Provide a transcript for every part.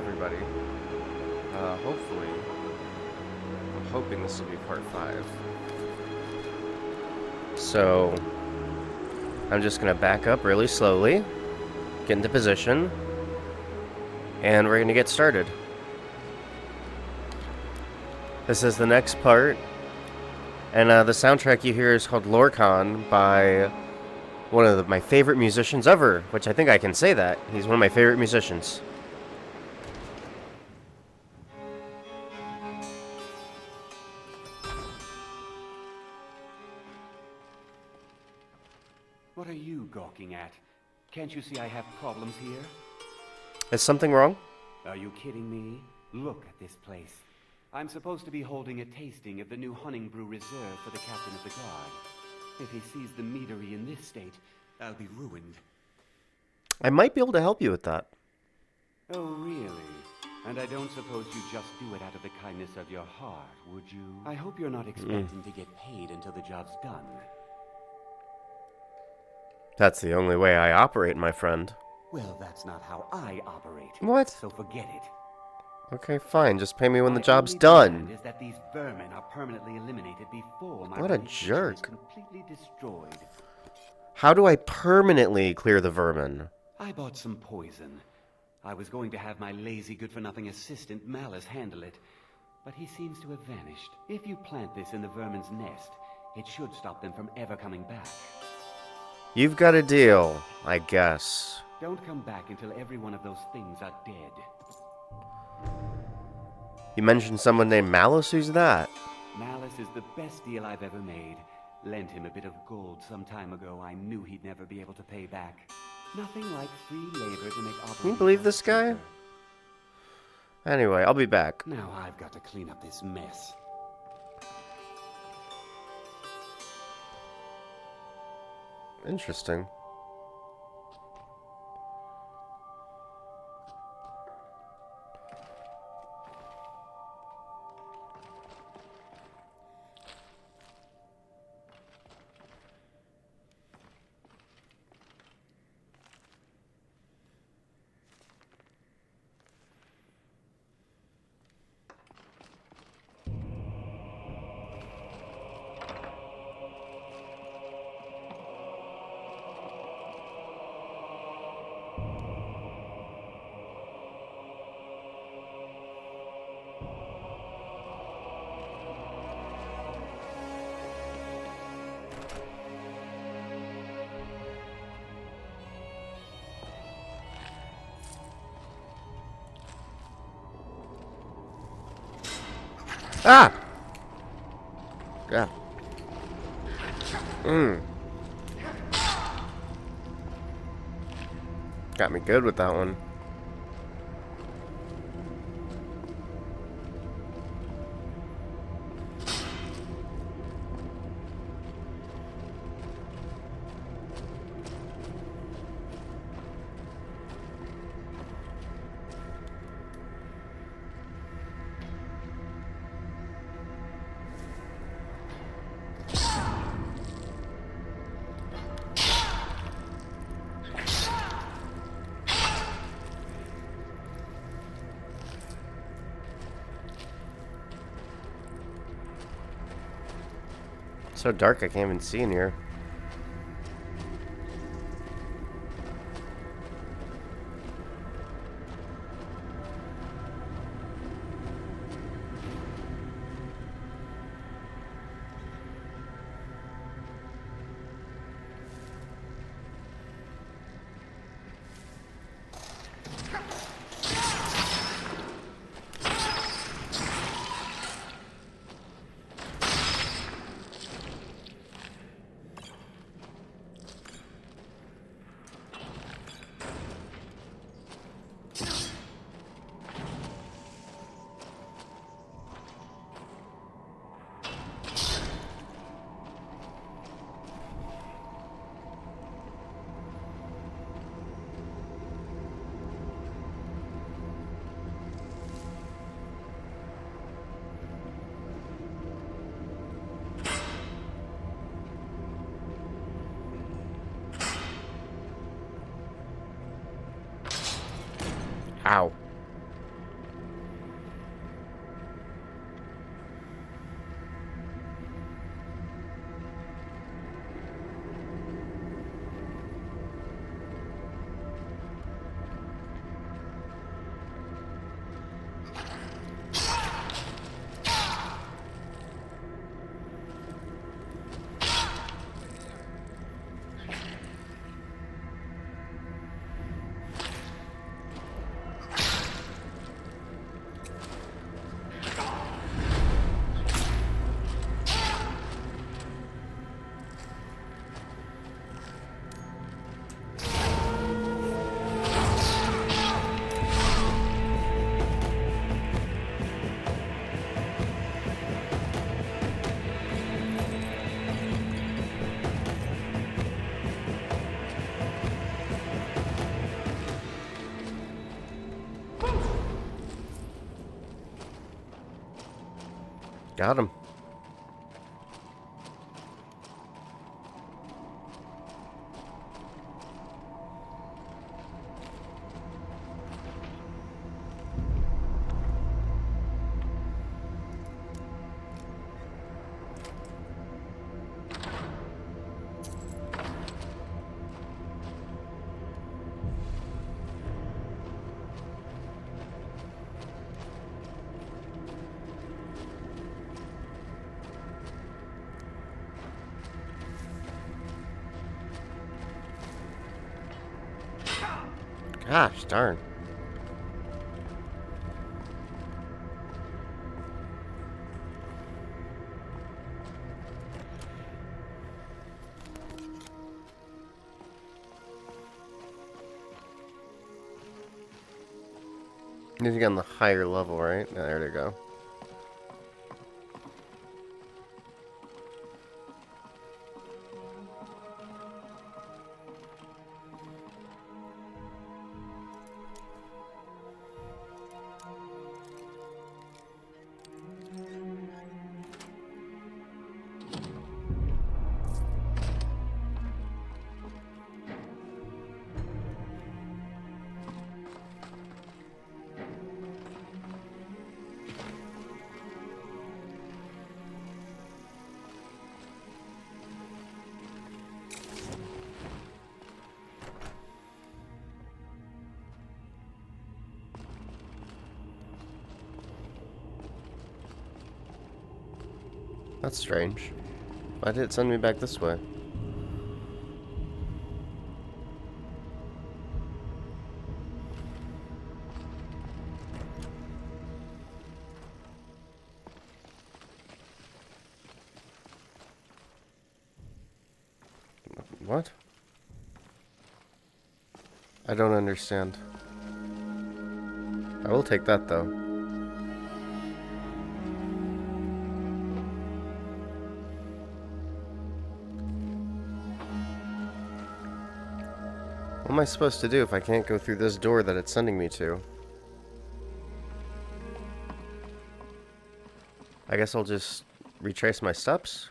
everybody. Hopefully, I'm hoping this will be part 5. So, I'm just going to back up really slowly, get into position, and we're going to get started. This is the next part, and the soundtrack you hear is called Lorcan by one of my favorite musicians ever, which I think I can say that. He's one of my favorite musicians. What are you gawking at? Can't you see I have problems here? Is something wrong? Are you kidding me? Look at this place. I'm supposed to be holding a tasting of the new Hunning Brew Reserve for the captain of the guard. If he sees the meadery in this state, I'll be ruined. I might be able to help you with that. Oh, really? And I don't suppose you just do it out of the kindness of your heart, would you? I hope you're not expecting to get paid until the job's done. That's the only way I operate, my friend. Well, that's not how I operate. What? So forget it. Okay, fine. Just pay me when the My job's only done. demand is that these vermin are permanently eliminated before my What a reputation jerk. is completely destroyed. How do I permanently clear the vermin? I bought some poison. I was going to have my lazy, good-for-nothing assistant Malice handle it, but he seems to have vanished. If you plant this in the vermin's nest, it should stop them from ever coming back. You've got a deal, I guess. Don't come back until every one of those things are dead. You mentioned someone named Malice? Who's that? Malice is the best deal I've ever made. Lent him a bit of gold some time ago I knew he'd never be able to pay back. Nothing like free labor to make operations. Can you believe this guy? cheaper. Anyway, I'll be back. Now I've got to clean up this mess. Interesting. Ah! Yeah. Got me good with that one. So dark I can't even see in here. Ow. Got him. Gosh darn. Need to get on the higher level, right? There they go. That's strange. Why did it send me back this way? What? I don't understand. I will take that though. What am I supposed to do if I can't go through this door that it's sending me to? I guess I'll just retrace my steps.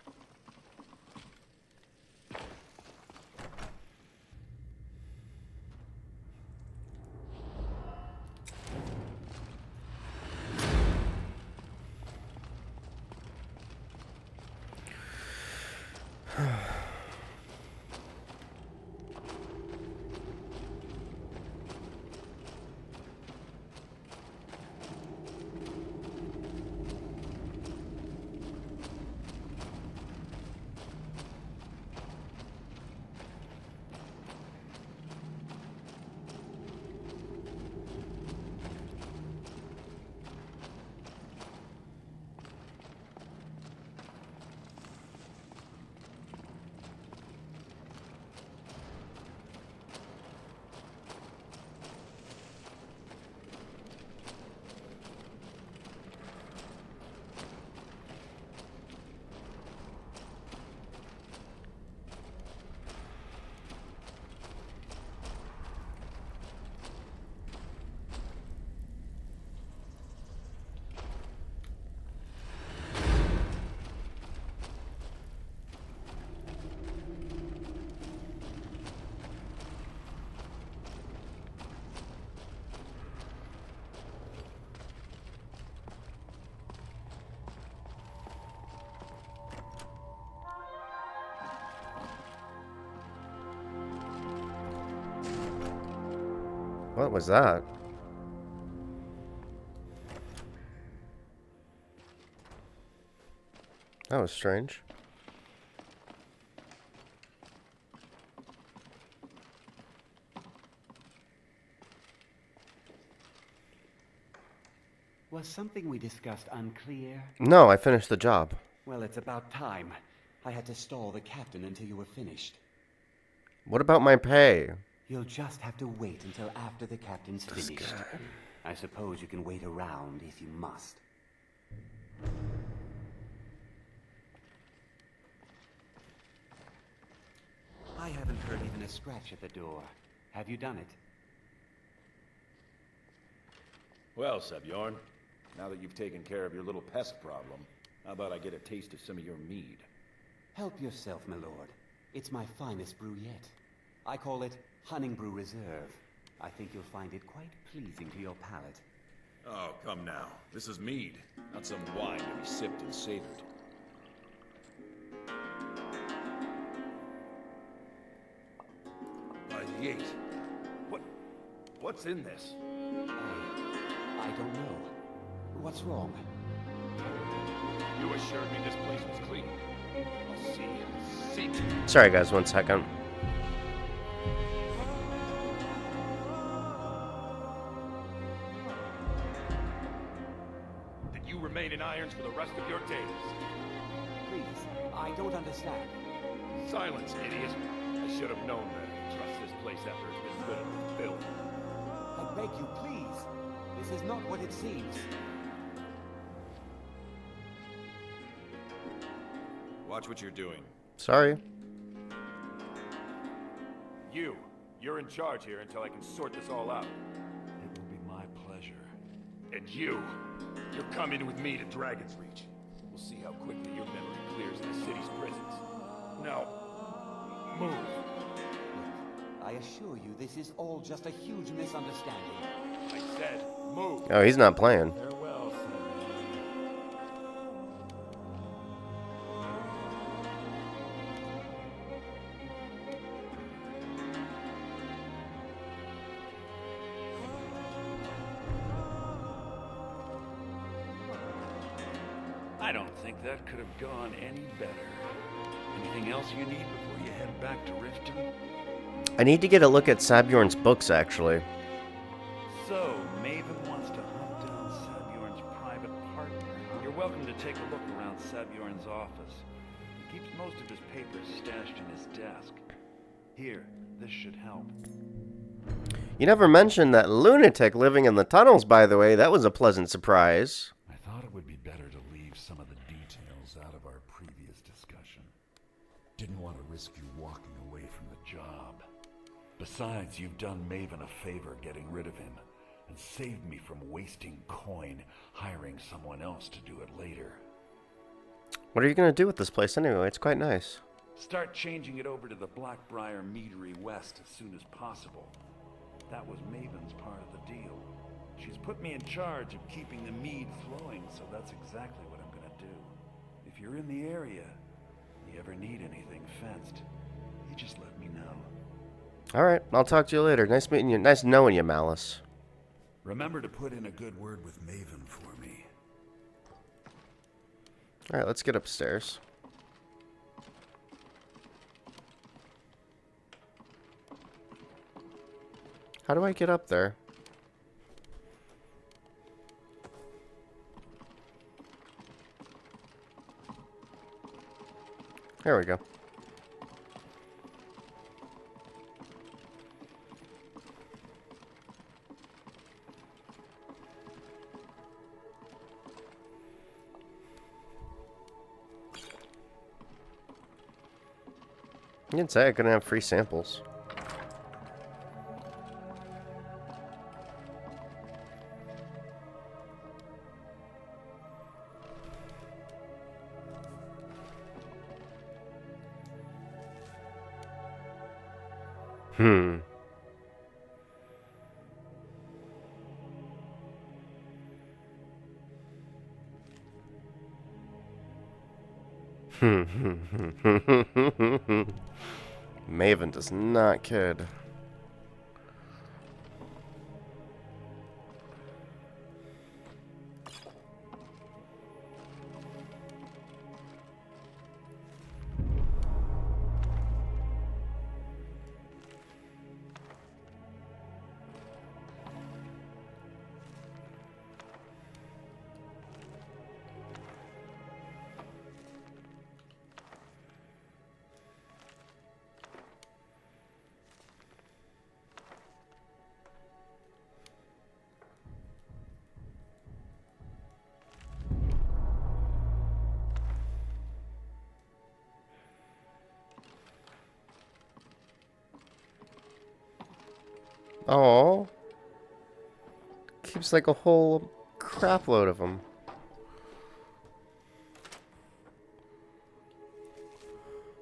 What was that? That was strange. Was something we discussed unclear? No, I finished the job. Well, it's about time. I had to stall the captain until you were finished. What about my pay? You'll just have to wait until after the captain's finished. I suppose you can wait around if you must. I haven't heard even a scratch at the door. Have you done it? Well, Sebjorn, now that you've taken care of your little pest problem, how about I get a taste of some of your mead? Help yourself, my lord. It's my finest brew yet. I call it Honningbrew Reserve. I think you'll find it quite pleasing to your palate. Oh, come now. This is mead, not some wine to be sipped and savored. By the eight. What's in this? I don't know. What's wrong? You assured me this place was clean. I'll see. Sorry, guys, 1 second. Did you remain in irons for the rest of your days? Please, I don't understand. Silence, idiot. I should have known better to trust this place after it's been littered with filth. I beg you, please. This is not what it seems. Watch what you're doing. Sorry. You're in charge here until I can sort this all out. It will be my pleasure. And you're coming with me to Dragon's Reach. We'll see how quickly your memory clears in the city's prisons. Now, move. I assure you, this is all just a huge misunderstanding. I said, move. Oh, he's not playing. Farewell, Sam. I don't think that could have gone any better. Anything else you need before you head back to Riften? I need to get a look at Sabjorn's books, actually. So, Maven wants to hunt down Sabjorn's private partner. You're welcome to take a look around Sabjorn's office. He keeps most of his papers stashed in his desk. Here, this should help. You never mentioned that lunatic living in the tunnels, by the way. That was a pleasant surprise. I thought it would be better to leave some of the details out of our previous discussion. Didn't want to risk you walking away from the job. Besides, you've done Maven a favor getting rid of him, and saved me from wasting coin hiring someone else to do it later. What are you going to do with this place anyway? It's quite nice. Start changing it over to the Blackbriar Meadery West as soon as possible. That was Maven's part of the deal. She's put me in charge of keeping the mead flowing, so that's exactly what I'm gonna do. If you're in the area, you ever need anything fenced, you just let me know. Alright, I'll talk to you later. Nice meeting you. Nice knowing you, Malice. Remember to put in a good word with Maven for me. Alright, let's get upstairs. How do I get up there? There we go. You didn't say I couldn't have free samples. Maven does not kid. Oh, keeps like a whole crap load of them.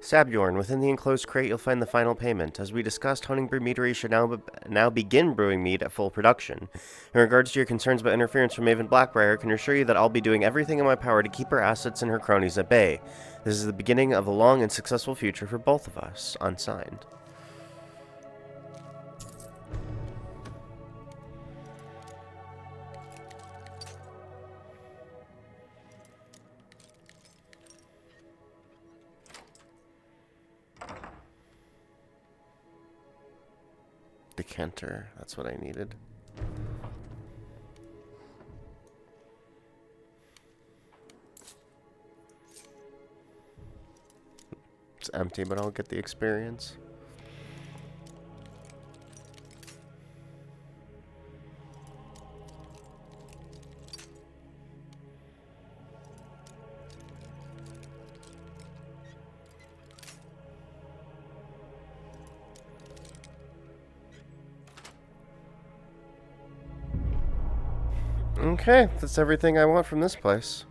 Sabjorn, within the enclosed crate you'll find the final payment. As we discussed, Honningbrew Meadery should now begin brewing mead at full production. In regards to your concerns about interference from Maven Blackbriar, I can assure you that I'll be doing everything in my power to keep her assets and her cronies at bay. This is the beginning of a long and successful future for both of us. Unsigned. Decanter, that's what I needed. It's empty, but I'll get the experience. Okay, that's everything I want from this place.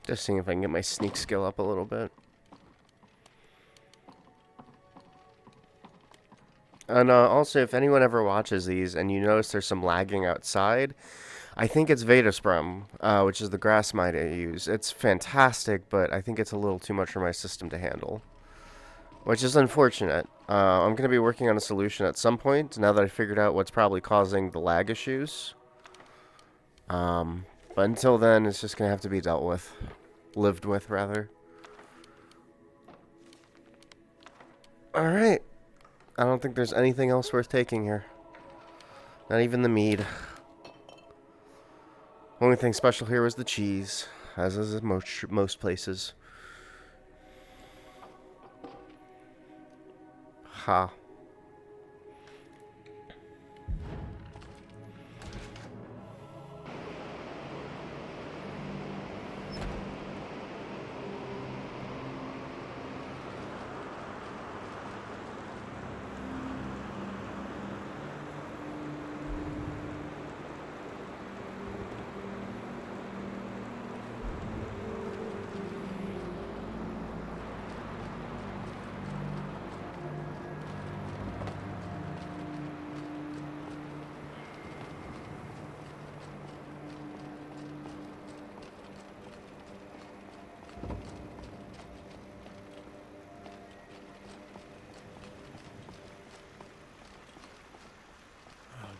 Just seeing if I can get my sneak skill up a little bit. And also, if anyone ever watches these and you notice there's some lagging outside, I think it's Vedasprum, which is the grass mite I use. It's fantastic, but I think it's a little too much for my system to handle, which is unfortunate. I'm going to be working on a solution at some point, now that I figured out what's probably causing the lag issues. But until then, it's just going to have to be dealt with. Lived with, rather. Alright. I don't think there's anything else worth taking here. Not even the mead. Only thing special here was the cheese, as is in most places. Ha.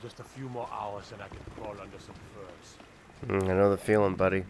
Just a few more hours and I can crawl under some furs. I know the feeling, buddy.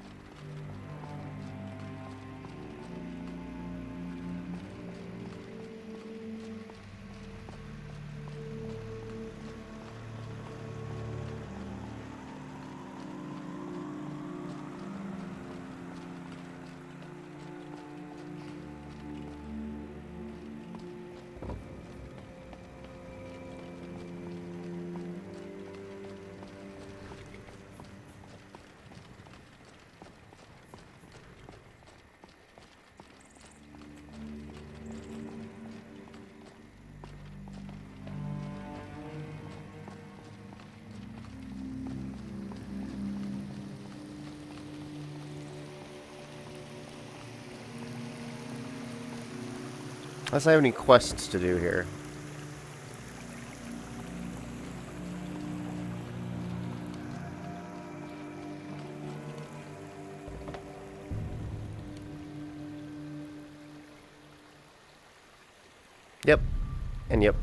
Unless I have any quests to do here. Yep. And yep.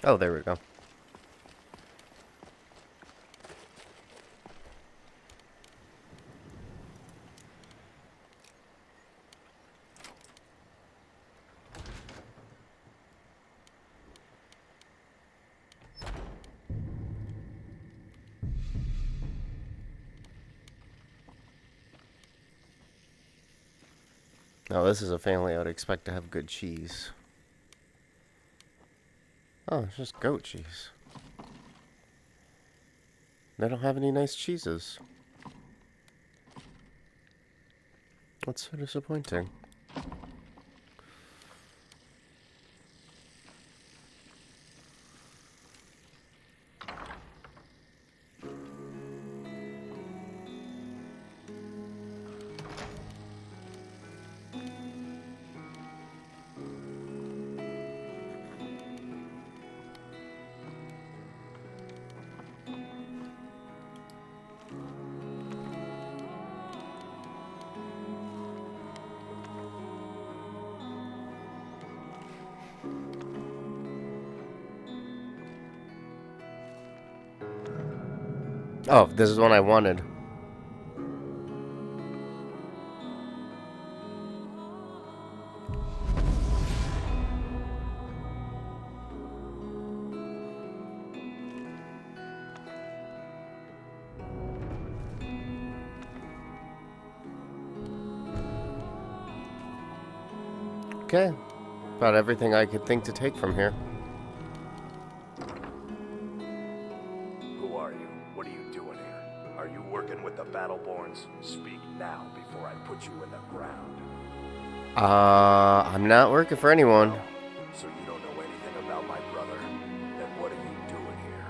Oh, there we go. Now, this is a family I would expect to have good cheese. Oh, it's just goat cheese. They don't have any nice cheeses. That's so disappointing. Oh, this is one I wanted. Okay. About everything I could think to take from here. Who are you? What are you doing here? Are you working with the Battleborns? Speak now before I put you in the ground. I'm not working for anyone. So you don't know anything about my brother? Then what are you doing here?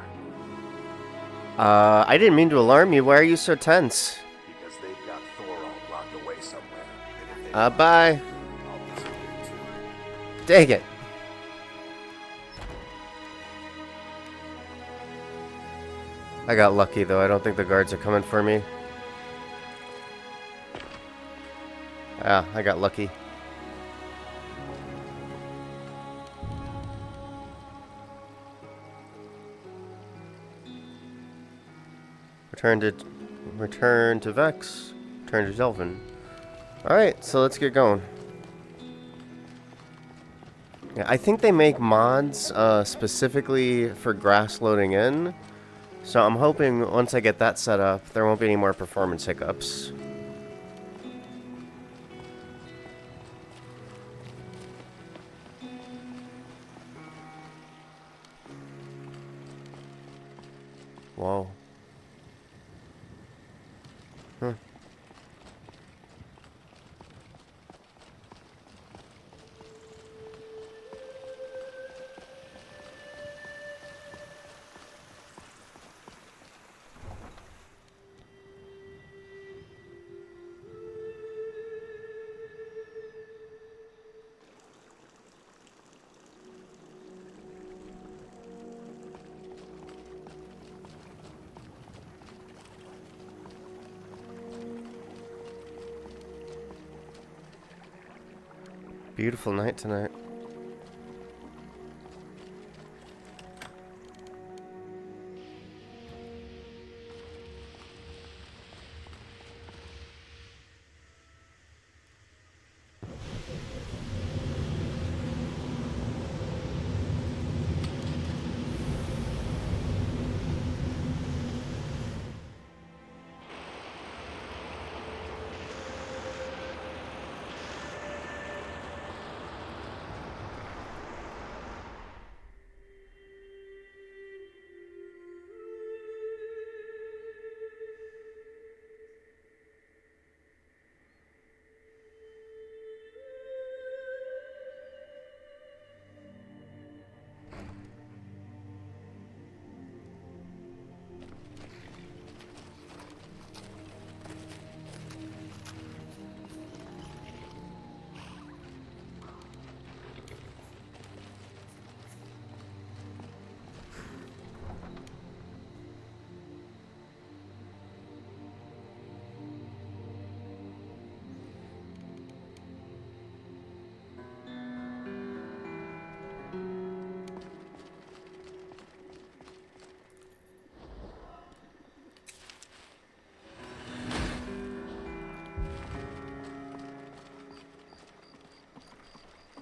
I didn't mean to alarm you. Why are you so tense? Because they've got Thorald locked away somewhere. And if they Bye. I'll listen to you too. Dang it. I got lucky, though. I don't think the guards are coming for me. Ah, I got lucky. Return to Vex. Return to Delvin. Alright, so let's get going. Yeah, I think they make mods specifically for grass loading in. So I'm hoping once I get that set up, there won't be any more performance hiccups. Whoa. Huh. Beautiful night tonight.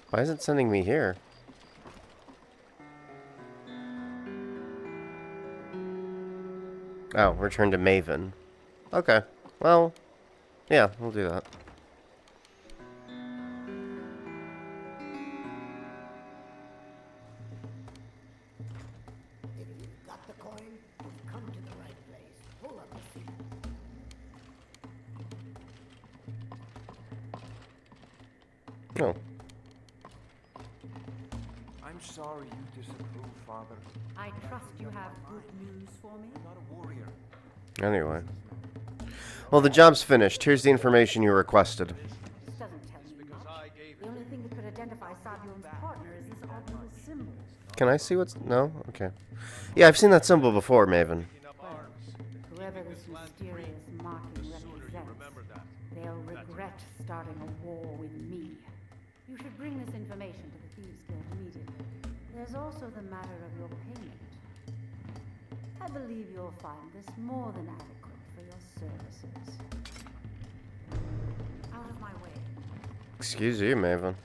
Why is it sending me here? Oh, return to Maven. Okay. Well, yeah, we'll do that. If you've got the coin, you've come to the right place. Pull up a seat. Oh. I'm sorry you disapprove, Father. I trust you have good news for me. I'm not a warrior. Anyway. Well, the job's finished. Here's the information you requested. This doesn't tell me much. The only thing that could identify Sadyon's partner is this odd little symbol. Can I see what's... No? Okay. Yeah, I've seen that symbol before, Maven. Well, whoever this mysterious marking represents, they'll regret starting a war with me. You should bring this information to the Thieves Guild immediately. There's also the matter of your payment. I believe you'll find this more than adequate for your services. Out of my way. Excuse you, Maven.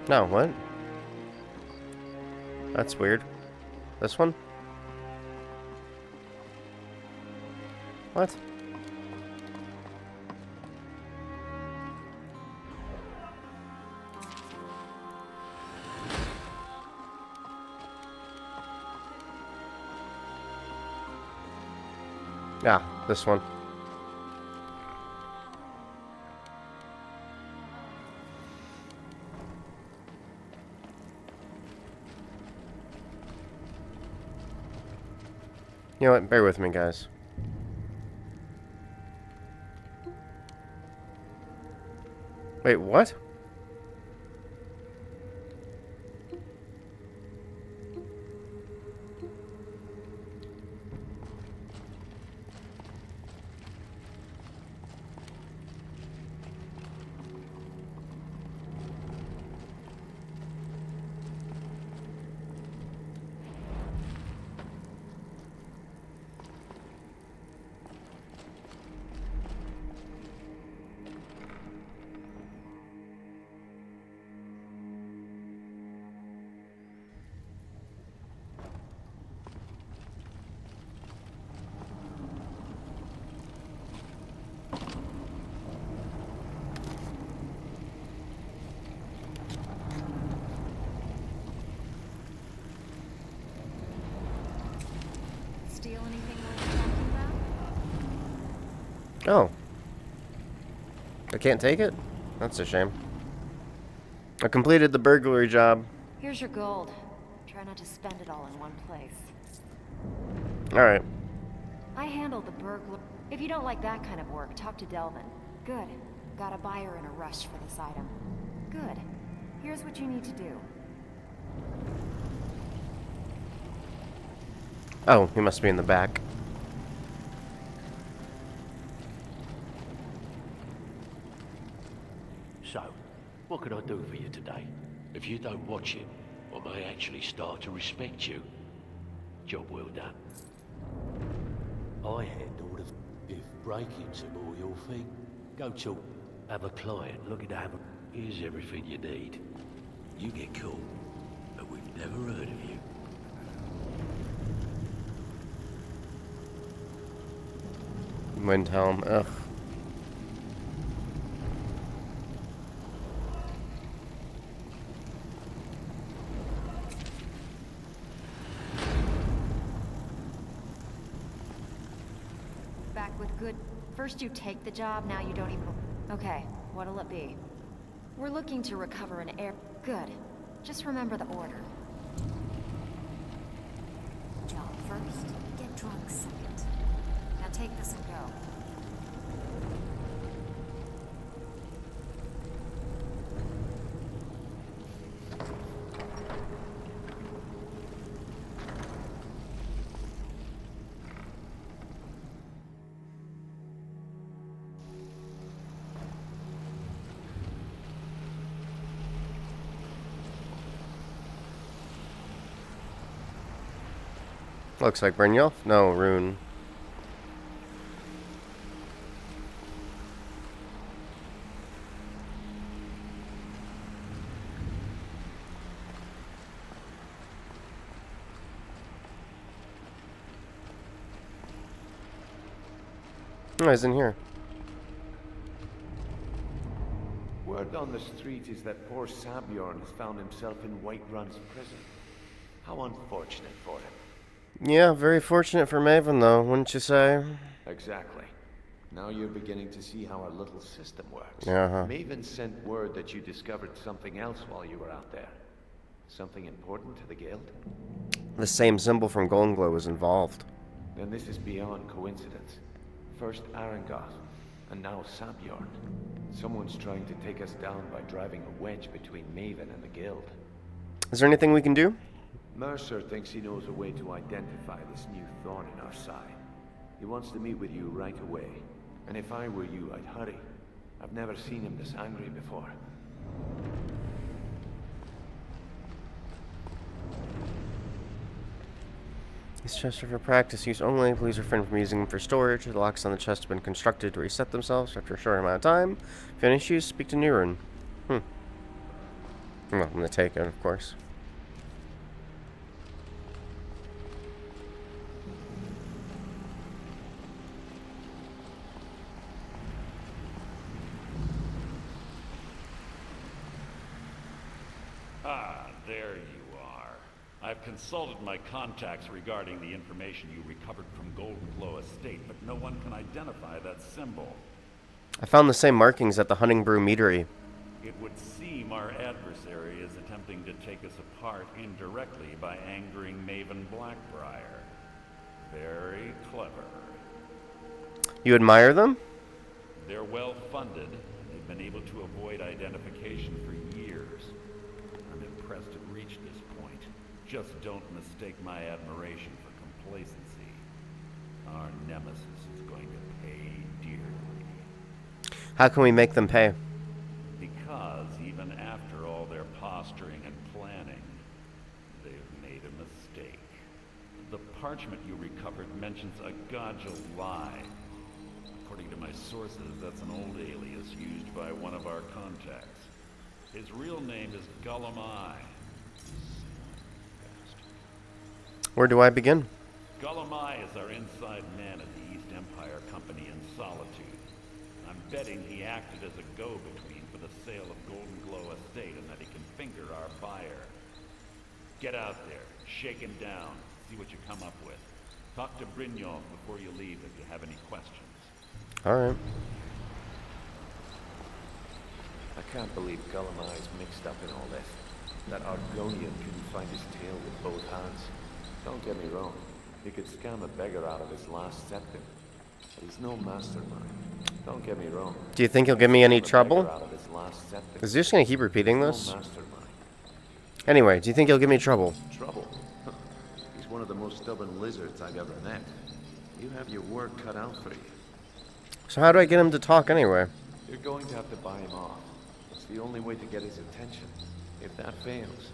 No, what? That's weird. This one? What? Yeah, this one. You know what? Bear with me, guys. Wait, what? Steal anything worth talking about? Oh. I can't take it? That's a shame. I completed the burglary job. Here's your gold. Try not to spend it all in one place. Alright. I handled the burglar. If you don't like that kind of work, talk to Delvin. Good. Got a buyer in a rush for this item. Good. Here's what you need to do. Oh, he must be in the back. So, what can I do for you today? If you don't watch it, I may actually start to respect you. Job well done. I handle the... If break-ins are more your thing, go to... Have a client looking to have a... Here's everything you need. You get caught, but we've never heard of you. Windhelm, ugh. Back with good... First you take the job, now you don't even... Okay, what'll it be? We're looking to recover an air... Good. Just remember the order. Job first, get drunk second. Now take this and go. Looks like Brynjolf. No, Rune. Oh, he's in here. Word on the street is that poor Sabjorn has found himself in Whiterun's prison. How unfortunate for him. Yeah, very fortunate for Maven, though, wouldn't you say? Exactly. Now you're beginning to see how our little system works. Uh-huh. Maven sent word that you discovered something else while you were out there. Something important to the guild? The same symbol from Golden Glow was involved. Then this is beyond coincidence. First Arangoth, and now Sabjorn. Someone's trying to take us down by driving a wedge between Maven and the guild. Is there anything we can do? Mercer thinks he knows a way to identify this new thorn in our side. He wants to meet with you right away. And if I were you, I'd hurry. I've never seen him this angry before. These chests are for practice use only. Please refrain from using them for storage. The locks on the chest have been constructed to reset themselves after a short amount of time. If you have any issues, speak to Nurun. Well, I'm gonna take it, of course. Ah, there you are. I've consulted my contacts regarding the information you recovered from Golden Glow Estate, but no one can identify that symbol. I found the same markings at the Hunting Brew meadery. It would seem our adversary is attempting to take us apart indirectly by angering Maven Blackbriar. Very clever. You admire them? They're well funded, and they've been able to avoid identification for years. I'm impressed it reached this point. Just don't mistake my admiration for complacency. Our nemesis is going to pay dearly. How can we make them pay? Because even after all their posturing and planning, they've made a mistake. The parchment you recovered mentions a Godja lie. According to my sources, that's an old alias used by one of our contacts. His real name is Gullumai. Where do I begin? Gullumai is our inside man at the East Empire Company in Solitude. I'm betting he acted as a go-between for the sale of Golden Glow Estate and that he can finger our buyer. Get out there, shake him down, see what you come up with. Talk to Brynjolf before you leave if you have any questions. Alright. I can't believe Gullumai's mixed up in all this. That Argonian couldn't find his tail with both hands. Don't get me wrong, he could scam a beggar out of his last septim. But he's no mastermind. Don't get me wrong. Do you think he'll give me any trouble? Is he just gonna keep repeating this? No mastermind. Anyway, do you think he'll give me trouble? Trouble? He's one of the most stubborn lizards I've ever met. You have your work cut out for you. So how do I get him to talk anyway? You're going to have to buy him off. It's the only way to get his attention. If that fails,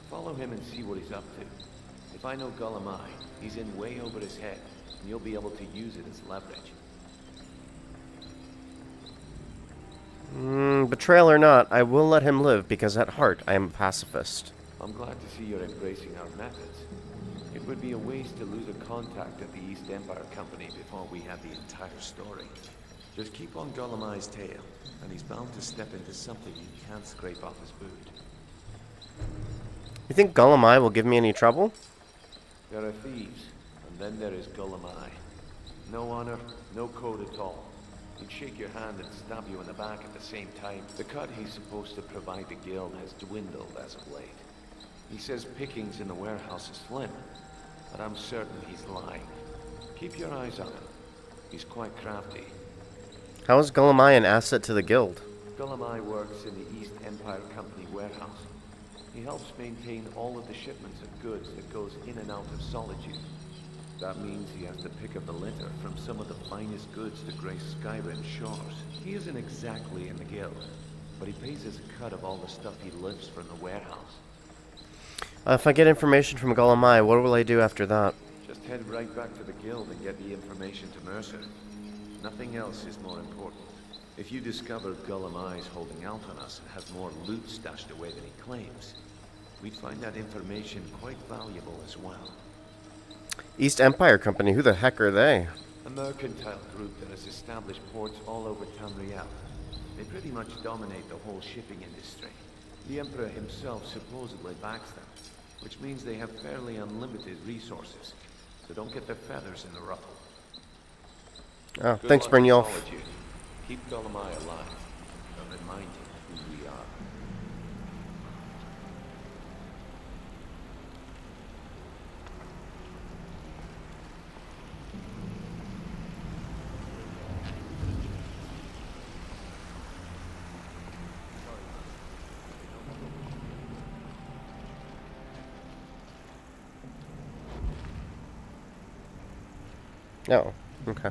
follow him and see what he's up to. If I know Gullumai, he's in way over his head, and you'll be able to use it as leverage. Betrayal or not, I will let him live because at heart I am a pacifist. I'm glad to see you're embracing our methods. It would be a waste to lose a contact at the East Empire Company before we have the entire story. Just keep on Gullumai's tail, and he's bound to step into something you can't scrape off his boot. You think Gullumai will give me any trouble? There are thieves, and then there is Gullumai. No honor, no code at all. He'd shake your hand and stab you in the back at the same time. The cut he's supposed to provide the guild has dwindled as of late. He says pickings in the warehouse is slim, but I'm certain he's lying. Keep your eyes on him. He's quite crafty. How is Gullumai an asset to the guild? Gullumai works in the East Empire Company warehouse. He helps maintain all of the shipments of goods that goes in and out of Solitude. That means he has to pick up the litter from some of the finest goods to grace Skyrim shores. He isn't exactly in the guild, but he pays us a cut of all the stuff he lifts from the warehouse. If I get information from Gullumai, what will I do after that? Just head right back to the guild and get the information to Mercer. Nothing else is more important. If you discover Gullum Eye's holding out on us and has more loot stashed away than he claims, we'd find that information quite valuable as well. East Empire Company, who the heck are they? A mercantile group that has established ports all over Tamriel. They pretty much dominate the whole shipping industry. The Emperor himself supposedly backs them, which means they have fairly unlimited resources. So don't get their feathers in the ruffle. Oh, Good thanks, luck in Brynjolf. solitude. Keep Gullum Eye alive, and remind him who we are. Oh, okay.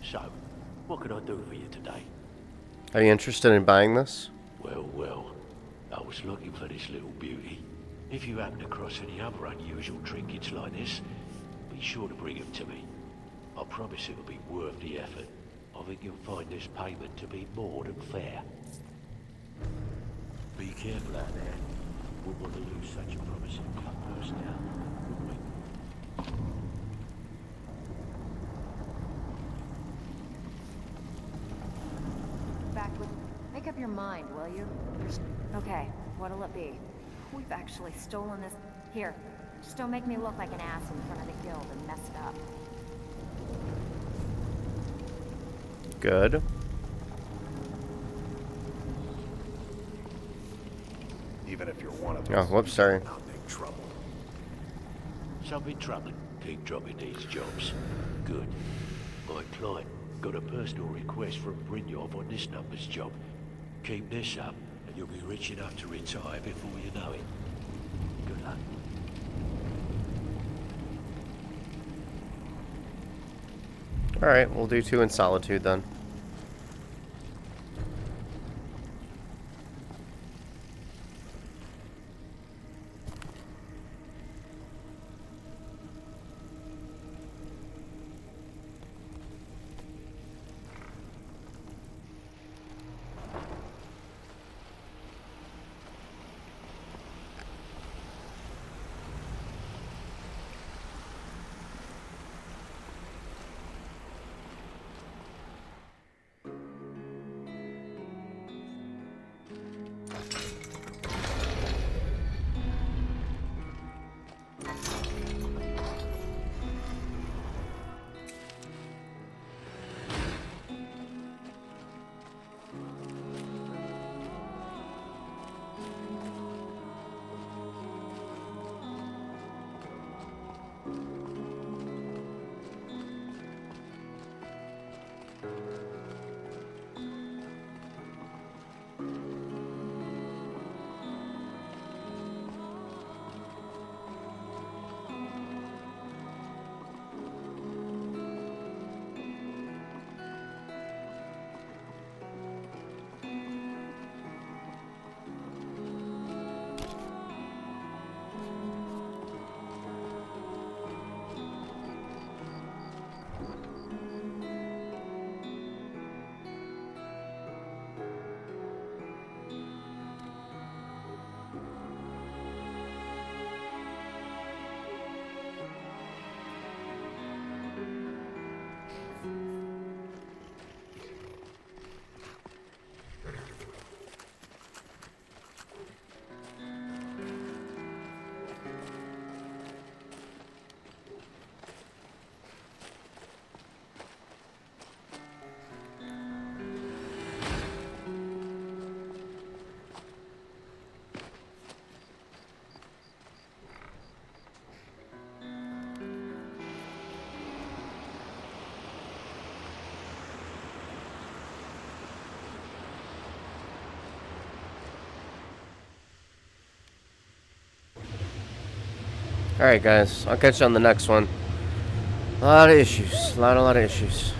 So, what can I do for you today? Are you interested in buying this? Well, I was looking for this little beauty. If you happen across any other unusual trinkets like this, be sure to bring them to me. I promise it'll be worth the effort. I think you'll find this payment to be more than fair. Be careful out there. Wouldn't want to lose such a promising young person now, would we? Back with... Make up your mind, will you? Okay, what'll it be? We've actually stolen this... Here, just don't make me look like an ass in front of the guild and mess it up. Good. Even if you're one of Oh, us, whoops, sorry. not big trouble. Something troubling. Keep dropping these jobs. Good. My client got a personal request from Brynjolf on this numbers job. Keep this up, and you'll be rich enough to retire before you know it. Good luck. Alright, we'll do 2 in solitude then. Alright guys, I'll catch you on the next one. A lot of issues. A lot of issues.